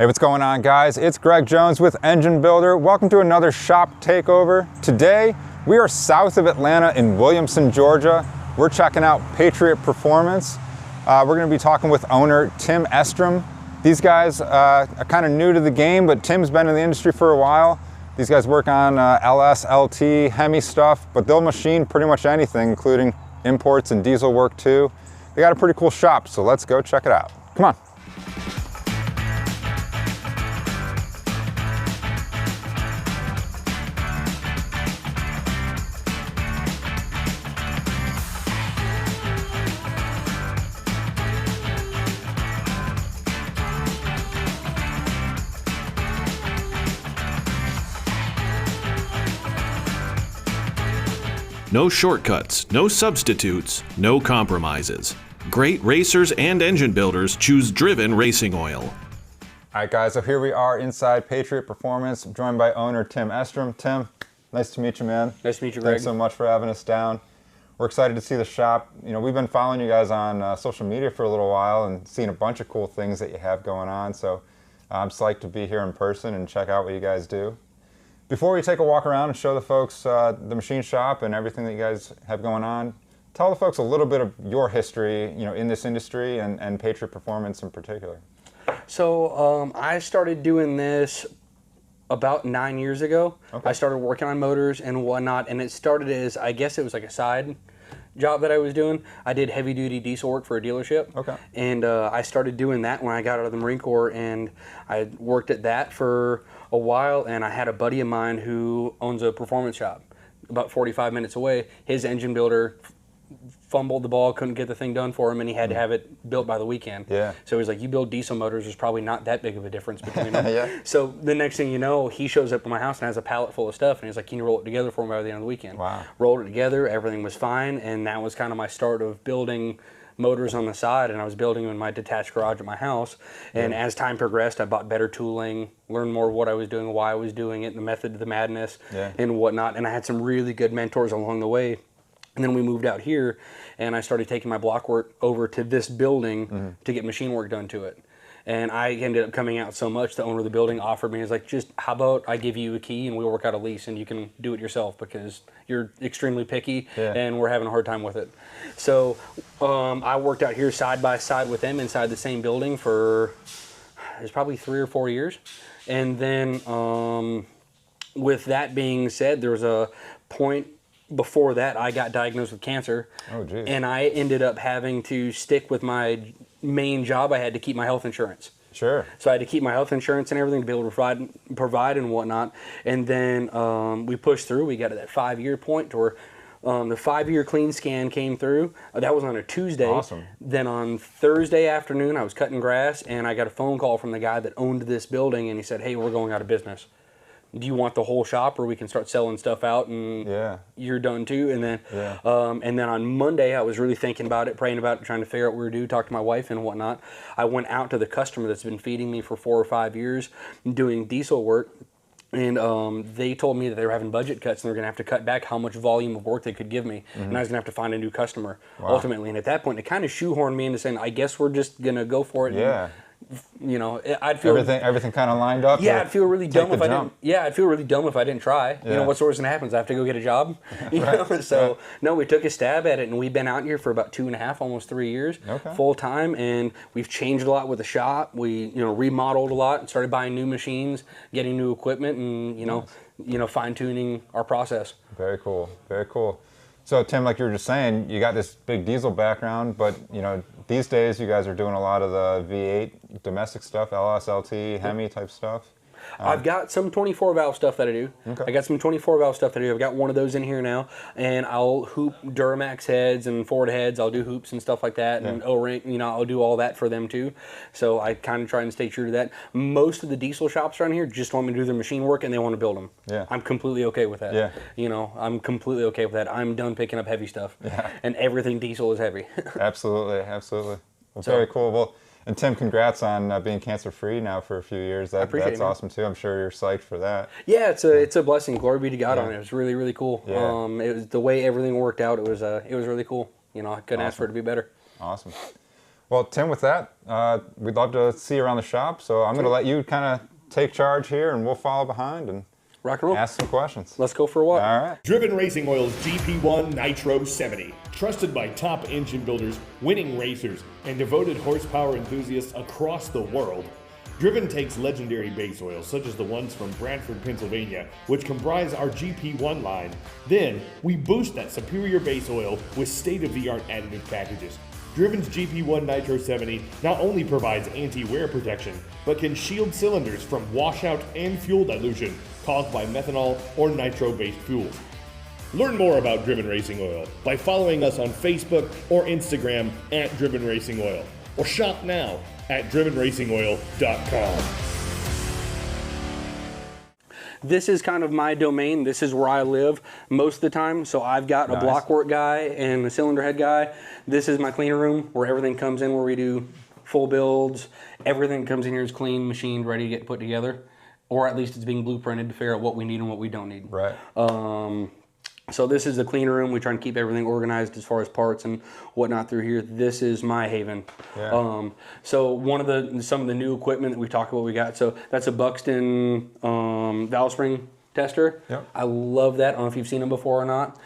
Hey, what's going on, guys? It's Greg Jones with Engine Builder. Welcome to another Shop Takeover. Today, we are south of Atlanta in Williamson, Georgia. We're checking out Patriot Performance. We're going to be talking with owner Tim Estrem. These guys are kind of new to the game, but Tim's been in the industry for a while. These guys work on LS, LT, Hemi stuff, but they'll machine pretty much anything, including imports and diesel work too. They got a pretty cool shop, so let's go check it out. Come on. No shortcuts, no substitutes, no compromises. Great racers and engine builders choose Driven Racing Oil. All right, guys, so here we are inside Patriot Performance. I'm joined by owner Tim Estrem. Tim, nice to meet you, man. Nice to meet you, Greg. Thanks so much for having us down. We're excited to see the shop. You know, we've been following you guys on social media for a little while and seeing a bunch of cool things that you have going on. So I'm psyched to be here in person and check out what you guys do. Before we take a walk around and show the folks the machine shop and everything that you guys have going on, tell the folks a little bit of your history, you know, in this industry and Patriot Performance in particular. So I started doing this about 9 years ago. Okay. I started working on motors and whatnot, and it started as, I guess it was like a side job that I was doing. I did heavy duty diesel work for a dealership. Okay. And I started doing that when I got out of the Marine Corps, and I worked at that for a while, and I had a buddy of mine who owns a performance shop about 45 minutes away. His engine builder fumbled the ball, couldn't get the thing done for him, and he had to have it built by the weekend. Yeah. So he's like, you build diesel motors, there's probably not that big of a difference between them. Yeah. So the next thing you know, he shows up at my house and has a pallet full of stuff, and he's like, can you roll it together for me by the end of the weekend? Wow. Rolled it together, everything was fine, and that was kind of my start of building motors on the side, and I was building them in my detached garage at my house. And as time progressed, I bought better tooling, learned more of what I was doing, why I was doing it, the method of the madness, and whatnot. And I had some really good mentors along the way. And then we moved out here, and I started taking my block work over to this building to get machine work done to it. And I ended up coming out so much, the owner of the building offered me, he's like, just how about I give you a key and we'll work out a lease and you can do it yourself because you're extremely picky and we're having a hard time with it. So I worked out here side by side with them inside the same building for, it was probably 3 or 4 years. And then with that being said, there was a point before that I got diagnosed with cancer. Oh, geez. And I ended up having to stick with my main job I had to keep my health insurance. Sure. So I had to keep my health insurance and everything to be able to provide and whatnot. And then we pushed through. We got to that 5-year point to where the 5-year clean scan came through. That was on a Tuesday. Awesome. Then on Thursday afternoon, I was cutting grass, and I got a phone call from the guy that owned this building, and he said, hey, we're going out of business. Do you want the whole shop, or we can start selling stuff out and you're done too? And then on Monday, I was really thinking about it, praying about it, trying to figure out what we were doing, talk to my wife and whatnot. I went out to the customer that's been feeding me for 4 or 5 years doing diesel work. And they told me that they were having budget cuts and they're going to have to cut back how much volume of work they could give me. And I was going to have to find a new customer ultimately. And at that point, it kind of shoehorned me into saying, I guess we're just going to go for it. Yeah. You know, I'd feel everything kind of lined up. Yeah, I'd feel really dumb if I didn't. Yeah, I'd feel really dumb if I didn't try. You know, what's the worst that happens? I have to go get a job. You know, so no, we took a stab at it, and we've been out here for about 2.5, almost 3 years, full time, and we've changed a lot with the shop. We remodeled a lot and started buying new machines, getting new equipment, and you know, fine tuning our process. Very cool, very cool. So Tim, like you were just saying, you got this big diesel background, but you know, these days you guys are doing a lot of the V8 domestic stuff, LS, LT, Hemi type stuff. I've got some 24 valve stuff that I do. Okay. I got some 24 valve stuff that I do. I've got one of those in here now, and I'll hoop Duramax heads and Ford heads. I'll do hoops and stuff like that, and O-ring. You know, I'll do all that for them too. So I kind of try and stay true to that. Most of the diesel shops around here just want me to do their machine work, and they want to build them. Yeah. I'm completely okay with that. Yeah. You know, I'm completely okay with that. I'm done picking up heavy stuff. Yeah. And everything diesel is heavy. Absolutely, absolutely. Well, very cool. Well. And Tim, congrats on being cancer-free now for a few years. That's awesome too. I'm sure you're psyched for that. Yeah, it's a blessing. Glory be to God on it. It was really, really cool. Yeah. It was the way everything worked out. It was really cool. You know, I couldn't ask for it to be better. Awesome. Well, Tim, with that, we'd love to see you around the shop. So I'm going to let you kind of take charge here, and we'll follow behind and rock and roll. Ask some questions. Let's go for a walk. All right. Driven Racing Oil's GP1 Nitro 70. Trusted by top engine builders, winning racers, and devoted horsepower enthusiasts across the world. Driven takes legendary base oils, such as the ones from Bradford, Pennsylvania, which comprise our GP1 line. Then, we boost that superior base oil with state-of-the-art additive packages. Driven's GP1 Nitro 70 not only provides anti-wear protection, but can shield cylinders from washout and fuel dilution caused by methanol or nitro-based fuels. Learn more about Driven Racing Oil by following us on Facebook or Instagram at Driven Racing Oil, or shop now at drivenracingoil.com. This is kind of my domain. This is where I live most of the time. So I've got a blockwork guy and a cylinder head guy. This is my cleaner room where everything comes in, where we do full builds. Everything comes in here is clean, machined, ready to get put together. Or at least it's being blueprinted to figure out what we need and what we don't need. Right. So this is the cleaner room. We try and keep everything organized as far as parts and whatnot through here. This is my haven. Yeah. So some of the new equipment that we talked about, we got. So that's a Buxton valve spring tester. Yep. I love that. I don't know if you've seen them before or not.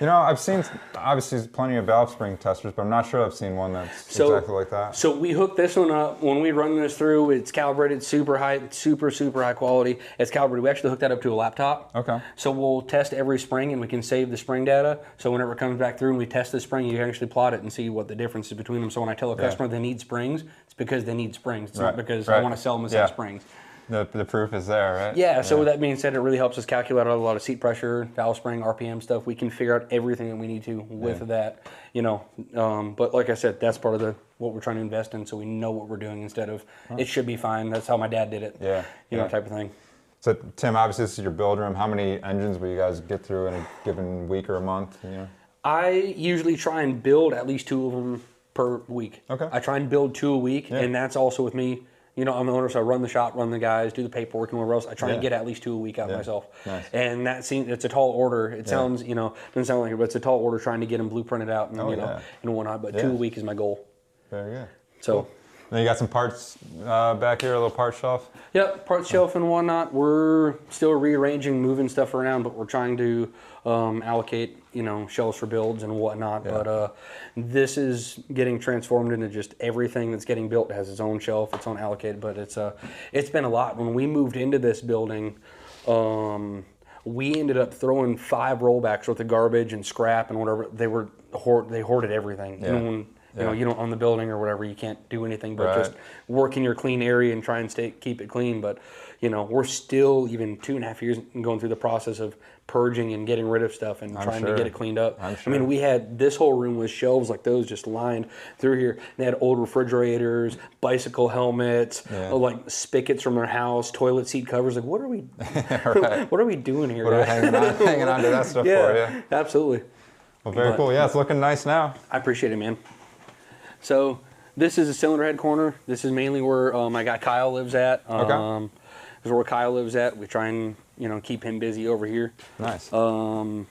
You know, I've seen obviously plenty of valve spring testers, but I'm not sure I've seen one that's exactly like that. So we hooked this one up. When we run this through, it's calibrated super high, super high quality. It's calibrated. We actually hooked that up to a laptop. Okay. So we'll test every spring, and we can save the spring data. So whenever it comes back through and we test the spring, you can actually plot it and see what the difference is between them. So when I tell a customer they need springs, it's because they need springs. It's not because I want to sell them as springs. The proof is there, right? Yeah, so with that being said, it really helps us calculate a lot of seat pressure, valve spring, RPM stuff. We can figure out everything that we need to with that, you know. But like I said, that's part of what we're trying to invest in, so we know what we're doing instead of it should be fine. That's how my dad did it. You know, type of thing. So Tim, obviously this is your build room. How many engines will you guys get through in a given week or a month? You know? I usually try and build at least 2 of them per week. Okay. I try and build 2 a week, and that's also with me. You know, I'm the owner, so I run the shop, run the guys, do the paperwork and whatever else. I try and get at least 2 a week out myself. Nice. And it's a tall order. It sounds, you know, doesn't sound like it, but it's a tall order trying to get them blueprinted out and, you know, and whatnot. But 2 a week is my goal. Very good. So. Cool. Then you got some parts back here, a little part shelf? Yep, parts shelf and whatnot. We're still rearranging, moving stuff around, but we're trying to allocate, you know, shelves for builds and whatnot. But this is getting transformed into just everything that's getting built has its own shelf, its own allocated. But it's been a lot. When we moved into this building, we ended up throwing 5 rollbacks worth of garbage and scrap and whatever. They hoarded everything. Yeah. You know, you know, you don't own the building or whatever, you can't do anything but just work in your clean area and try and keep it clean. But, you know, we're still even 2.5 years going through the process of purging and getting rid of stuff and trying to get it cleaned up. I mean, we had this whole room with shelves like those just lined through here. They had old refrigerators, bicycle helmets, like spigots from their house, toilet seat covers. Like, what are we, what are we doing here? What are we hanging on to that stuff for? Yeah, absolutely. Well, very cool. Yeah, it's looking nice now. I appreciate it, man. So this is a cylinder head corner. This is mainly where my guy Kyle lives at. This is where Kyle lives at. We try and, you know, keep him busy over here. Nice. What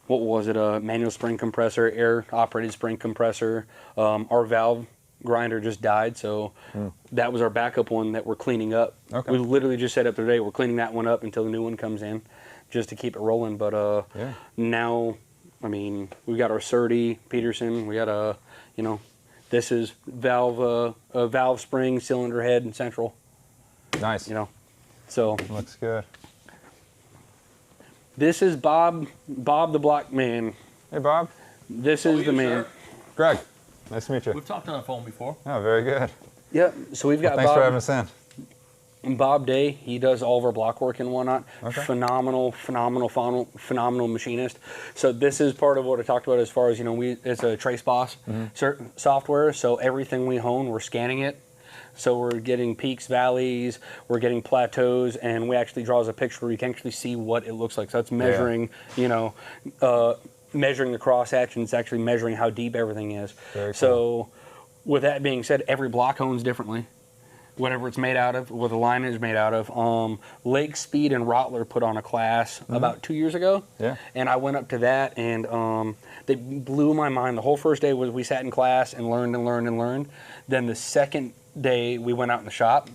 was it? A manual spring compressor, air operated spring compressor. Our valve grinder just died, so that was our backup one that we're cleaning up. Okay. We literally just set up today. We're cleaning that one up until the new one comes in, just to keep it rolling. But now, I mean, we got our Surdy, Peterson. We got you know, this is valve spring, cylinder head, and central. Nice. You know, so looks good. This is Bob the Block Man. Hey, Bob. This is the man. Sir? Greg, nice to meet you. We've talked on the phone before. Oh, very good. Yep. So we've got Thanks for having us in. Bob Day, he does all of our block work and whatnot. Okay. Phenomenal machinist. So this is part of what I talked about as far as, you know, it's a Trace Boss software. So everything we hone, we're scanning it. So we're getting peaks, valleys, we're getting plateaus, and we actually draws a picture where you can actually see what it looks like. So it's measuring, you know, measuring the crosshatch, and it's actually measuring how deep everything is. Very cool. So with that being said, every block hones differently. whatever it's made out of, what the line is made out of. Lake Speed and Rottler put on a class about 2 years ago. Yeah. And I went up to that, and they blew my mind. The whole first day was we sat in class and learned and learned and learned. Then the second day we went out in the shop,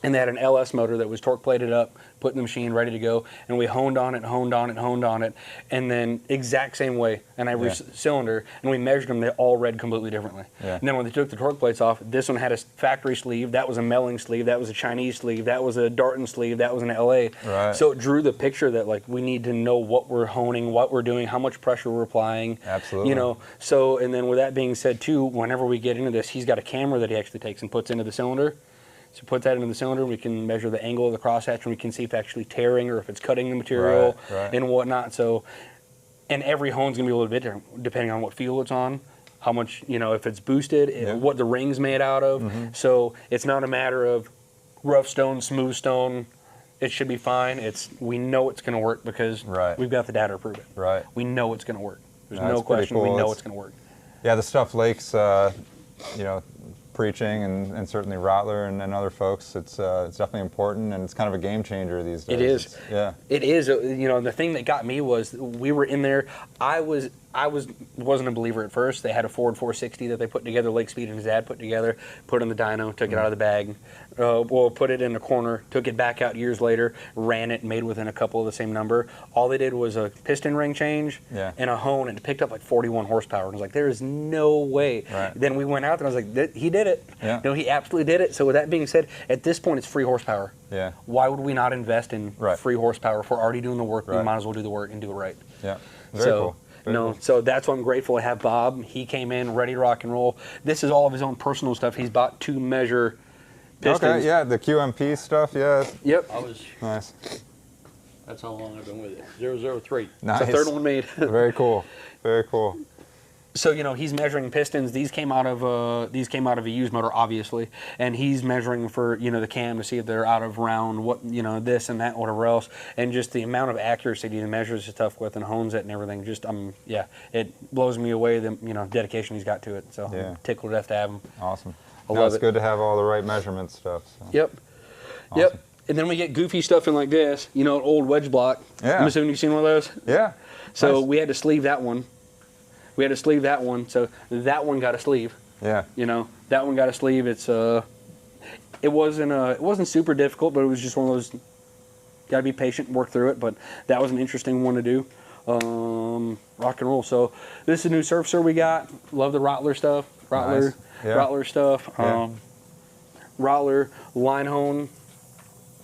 and they had an LS motor that was torque plated up, put in the machine, ready to go, and we honed on it, and then exact same way on every cylinder, and we measured them, they all read completely differently. Yeah. And then when they took the torque plates off, this one had a factory sleeve, that was a Melling sleeve, that was a Chinese sleeve, that was a Darton sleeve, that was an LA. Right. So it drew the picture that like we need to know what we're honing, what we're doing, how much pressure we're applying. Absolutely. You know, so, and then with that being said too, whenever we get into this, he's got a camera that he actually takes and puts into the cylinder. So put that into the cylinder, we can measure the angle of the crosshatch, and we can see if it's actually tearing or if it's cutting the material and whatnot. So, and every hone's gonna be a little bit different depending on what fuel it's on, how much, you know, if it's boosted, what the ring's made out of. So it's not a matter of rough stone, smooth stone. It should be fine. We know it's gonna work because we've got the data to prove it. Right. We know it's gonna work. There's That's no question. cool. We know it's gonna work. Yeah, the stuff Lake's, you know, preaching, and certainly Rottler and other folks, it's definitely important, and it's kind of a game changer these days. It is. It is. You know, the thing that got me was we were in there. I wasn't a believer at first. They had a Ford 460 that they put together. Lake Speed and his dad put together. Put in the dyno, took it out of the bag. Put it in the corner. Took it back out years later. Ran it, made within a couple of the same number. All they did was a piston ring change and a hone, and it picked up like 41 horsepower. And I was like, there is no way. Then we went out there, and I was like, he did it. You know, he absolutely did it. So with that being said, at this point, it's free horsepower. Why would we not invest in free horsepower? If we're already doing the work, we might as well do the work and do it right. Very cool. So that's why I'm grateful to have Bob. He came in ready to rock and roll. This is all of his own personal stuff. He's bought 2 measure pistons. Okay, the QMP stuff, Yep. Nice. That's how long I've been with it. 003. Nice. It's the third one made. Very cool. Very cool. So, you know, he's measuring pistons. These came out of a used motor, obviously, and he's measuring for, you know, the cam to see if they're out of round, what, you know, this and that, whatever else, and just the amount of accuracy he measures his stuff with and hones it and everything. Just, it blows me away the, you know, dedication he's got to it. So, tickled to death to have him. Awesome. It's good to have all the right measurement stuff. So. Yep. Awesome. And then we get goofy stuff in like this, you know, an old wedge block. I'm assuming you've seen one of those. So we had to sleeve that one. So that one got a sleeve. You know, that one got a sleeve. It's it wasn't super difficult, but it was just one of those. Got to be patient, work through it. But that was an interesting one to do. Rock and roll. So this is a new surfacer we got. Love the Rottler stuff. Rottler stuff. Rottler line hone.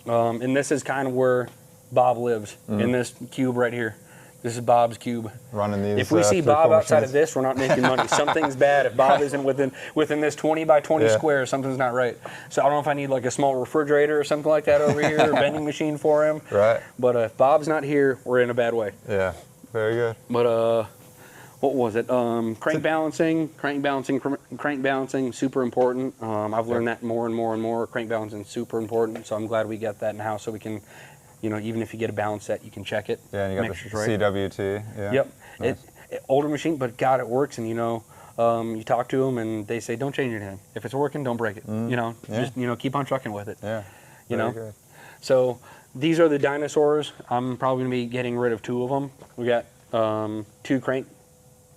And this is kind of where Bob lives in this cube right here. This is Bob's cube. Running these. If we see Bob outside of this, we're not making money. Something's bad. If Bob isn't within this 20 by 20 square, something's not right. So I don't know if I need like a small refrigerator or something like that over here, or a vending machine for him. But if Bob's not here, we're in a bad way. Very good. But what was it? Crank balancing, super important. I've learned that more and more and more. Crank balancing, super important. So I'm glad we got that in house, so we can. You know, even if you get a balance set, you can check it. And you got the CWT. Yep. Nice. Older machine, but God, it works. And you know, you talk to them, and they say, "Don't change anything. If it's working, don't break it." You know, just keep on trucking with it. You know. Good. So these are the dinosaurs. I'm probably gonna be getting rid of 2 of them. We got 2 crank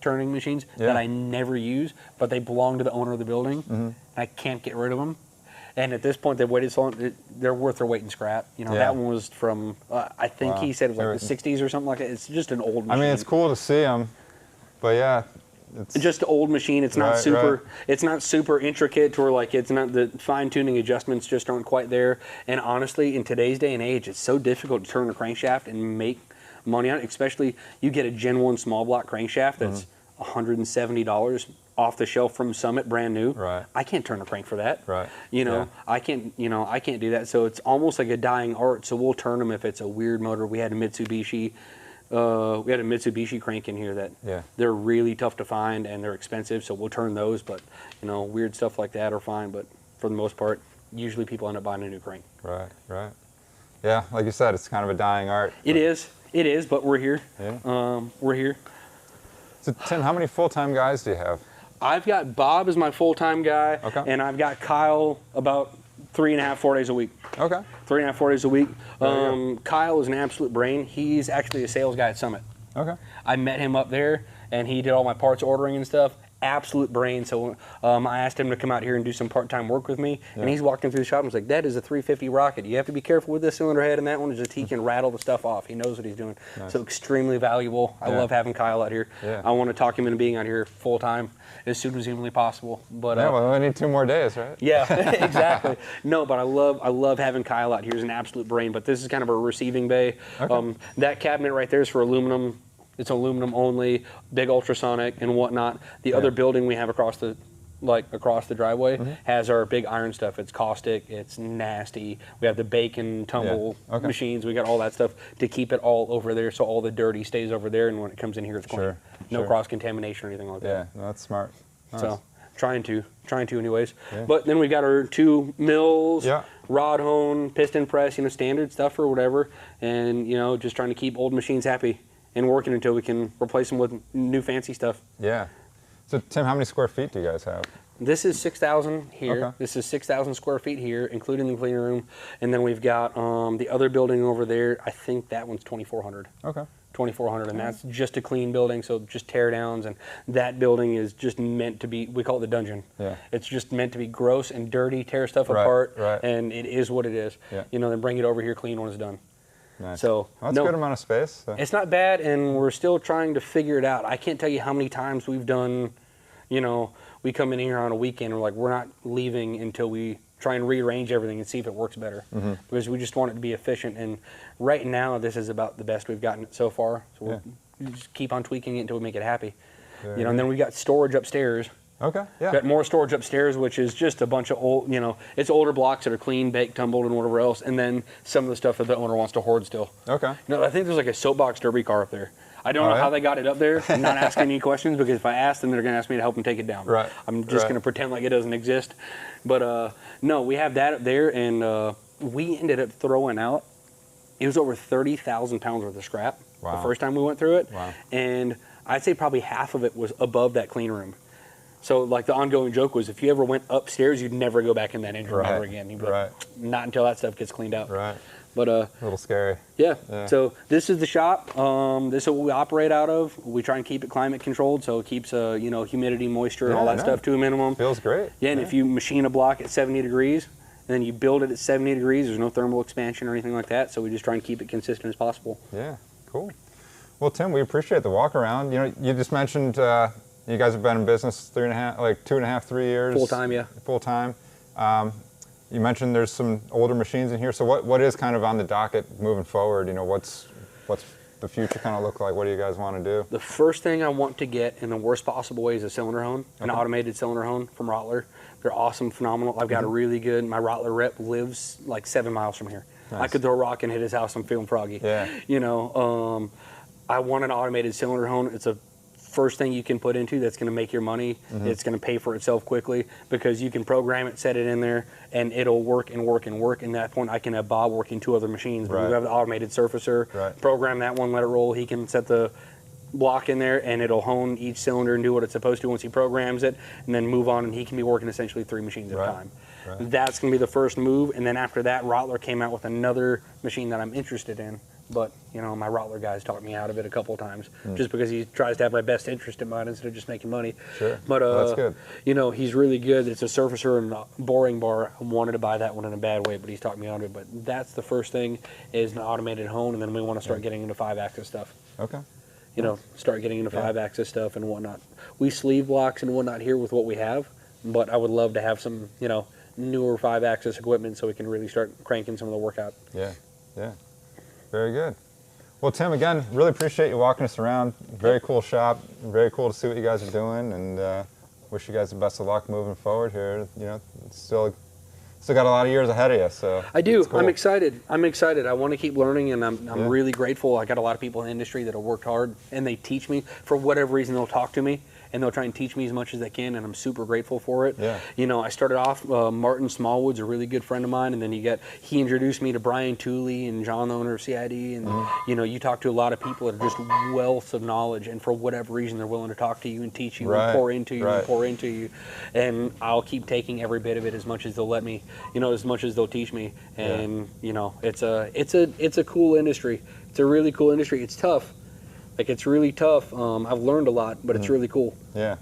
turning machines that I never use, but they belong to the owner of the building. I can't get rid of them. And at this point, they've waited so long, they're worth their weight in scrap. You know, that one was from, I think he said it was like the 60s or something like that. It's just an old machine. I mean, it's cool to see them, but it's just an old machine. It's not it's not super intricate, or like it's not, the fine-tuning adjustments just aren't quite there. And honestly, in today's day and age, it's so difficult to turn a crankshaft and make money on it, especially you get a Gen 1 small block crankshaft that's $170 off the shelf from Summit, brand new. I can't turn a crank for that. You know, I can't do that. So it's almost like a dying art. So we'll turn them if it's a weird motor. We had a Mitsubishi crank in here that they're really tough to find and they're expensive. So we'll turn those, but you know, weird stuff like that are fine. But for the most part, usually people end up buying a new crank. Yeah, like you said, it's kind of a dying art. It is, but we're here. We're here. So Tim, how many full-time guys do you have? I've got Bob as my full-time guy, and I've got Kyle about 3.5, 4 days a week. Okay. 3.5, 4 days a week. Very good. Kyle is an absolute brain. He's actually a sales guy at Summit. Okay. I met him up there, and he did all my parts ordering and stuff. Absolute brain. So I asked him to come out here and do some part-time work with me, and he's walking through the shop and was like, "That is a 350 rocket. You have to be careful with this cylinder head and that one. Just he can rattle the stuff off. He knows what he's doing." Nice. So extremely valuable. I love having Kyle out here. Yeah. I want to talk him into being out here full time as soon as humanly possible. But Yeah, well, we need 2 more days, right? yeah, exactly. No, but I love having Kyle out here. He's an absolute brain. But this is kind of a receiving bay. Okay. That cabinet right there is for aluminum. It's aluminum only, big ultrasonic and whatnot. The other building we have across the driveway has our big iron stuff. It's caustic, it's nasty. We have the bake and tumble machines. We got all that stuff to keep it all over there, so all the dirty stays over there, and when it comes in here, it's clean. No cross contamination or anything like that. Yeah, no, that's smart. Nice. So trying to anyways. Yeah. But then we got our 2 mills, rod hone, piston press, standard stuff or whatever, and just trying to keep old machines happy and working until we can replace them with new fancy stuff. Yeah. So Tim, how many square feet do you guys have? This is 6,000 here. Okay. This is 6,000 square feet here, including the clean room. And then we've got the other building over there. I think that one's 2,400. Okay. 2,400, and that's just a clean building, so just tear downs. And that building is just meant to be, we call it the dungeon. Yeah. It's just meant to be gross and dirty, tear stuff apart, right. and it is what it is. Yeah. Then bring it over here clean when it's done. Nice. So well, that's a good amount of space. So. It's not bad, and we're still trying to figure it out. I can't tell you how many times we've done, we come in here on a weekend, we're not leaving until we try and rearrange everything and see if it works better. Because we just want it to be efficient, and right now this is about the best we've gotten it so far. So we'll just keep on tweaking it until we make it happy. And then we got storage upstairs. Okay, yeah. Got more storage upstairs, which is just a bunch of old, it's older blocks that are clean, baked, tumbled, and whatever else, and then some of the stuff that the owner wants to hoard still. Okay. I think there's like a soapbox derby car up there. I don't know how they got it up there. I'm not asking any questions, because if I ask them, they're going to ask me to help them take it down. Right. I'm just going to pretend like it doesn't exist. But no, we have that up there, and we ended up throwing out, it was over 30,000 pounds worth of scrap the first time we went through it. Wow. And I'd say probably half of it was above that clean room. So like the ongoing joke was, if you ever went upstairs, you'd never go back in that engine room ever again. You'd be like, not until that stuff gets cleaned out. Right. But a little scary. Yeah. So this is the shop. This is what we operate out of. We try and keep it climate controlled, so it keeps humidity, moisture, and all that stuff to a minimum. Feels great. Yeah, and if you machine a block at 70 degrees, and then you build it at 70 degrees, there's no thermal expansion or anything like that. So we just try and keep it consistent as possible. Yeah. Cool. Well, Tim, we appreciate the walk around. You just mentioned you guys have been in business 2.5, 3 years. Full time, yeah. Full time. You mentioned there's some older machines in here. So what is kind of on the docket moving forward? What's the future kind of look like? What do you guys want to do? The first thing I want to get in the worst possible way is a cylinder hone, an automated cylinder hone from Rottler. They're awesome, phenomenal. I've got a really good, my Rottler rep lives like 7 miles from here. Nice. I could throw a rock and hit his house. I'm feeling froggy. Yeah. I want an automated cylinder hone. It's a first thing you can put into that's going to make your money. It's going to pay for itself quickly, because you can program it, set it in there, and it'll work and work and work. And at that point, I can have Bob working 2 other machines. But we have the automated surfacer, program that one, let it roll. He can set the block in there, and it'll hone each cylinder and do what it's supposed to once he programs it, and then move on, and he can be working essentially 3 machines at a time. That's going to be the first move. And then after that, Rottler came out with another machine that I'm interested in. But, my Rottler guys talked me out of it a couple of times, just because he tries to have my best interest in mind instead of just making money. Sure. But, that's good. He's really good. It's a surfacer and a boring bar. I wanted to buy that one in a bad way, but he's talked me out of it. But that's the first thing, is an automated hone, and then we want to start getting into 5-axis stuff. Okay. Start getting into 5-axis stuff and whatnot. We sleeve blocks and whatnot here with what we have, but I would love to have some, newer 5-axis equipment so we can really start cranking some of the work out. Yeah. Very good. Well, Tim, again, really appreciate you walking us around. Very cool shop. Very cool to see what you guys are doing, and wish you guys the best of luck moving forward here. Still got a lot of years ahead of you. So I do. Cool. I'm excited. I want to keep learning, and I'm really grateful. I got a lot of people in the industry that have worked hard, and they teach me. For whatever reason, they'll talk to me, and they'll try and teach me as much as they can, and I'm super grateful for it. Yeah. You know, I started off, Martin Smallwood's a really good friend of mine, and then he introduced me to Brian Tooley and John, the owner of CID, and you know, you talk to a lot of people that are just wealths of knowledge, and for whatever reason they're willing to talk to you and teach you and pour into you and pour into you, and I'll keep taking every bit of it as much as they'll let me, you know, as much as they'll teach me, and you know, it's a cool industry. It's a really cool industry. It's tough. Like, it's really tough. I've learned a lot, but it's really cool. Yeah.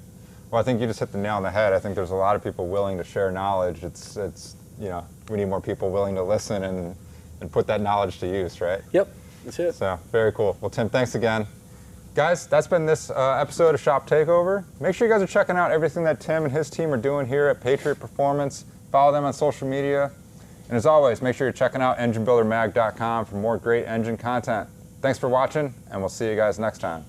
Well, I think you just hit the nail on the head. I think there's a lot of people willing to share knowledge. It's you know, we need more people willing to listen and put that knowledge to use, right? Yep, that's it. So, very cool. Well, Tim, thanks again. Guys, that's been this episode of Shop Takeover. Make sure you guys are checking out everything that Tim and his team are doing here at Patriot Performance. Follow them on social media. And as always, make sure you're checking out enginebuildermag.com for more great engine content. Thanks for watching, and we'll see you guys next time.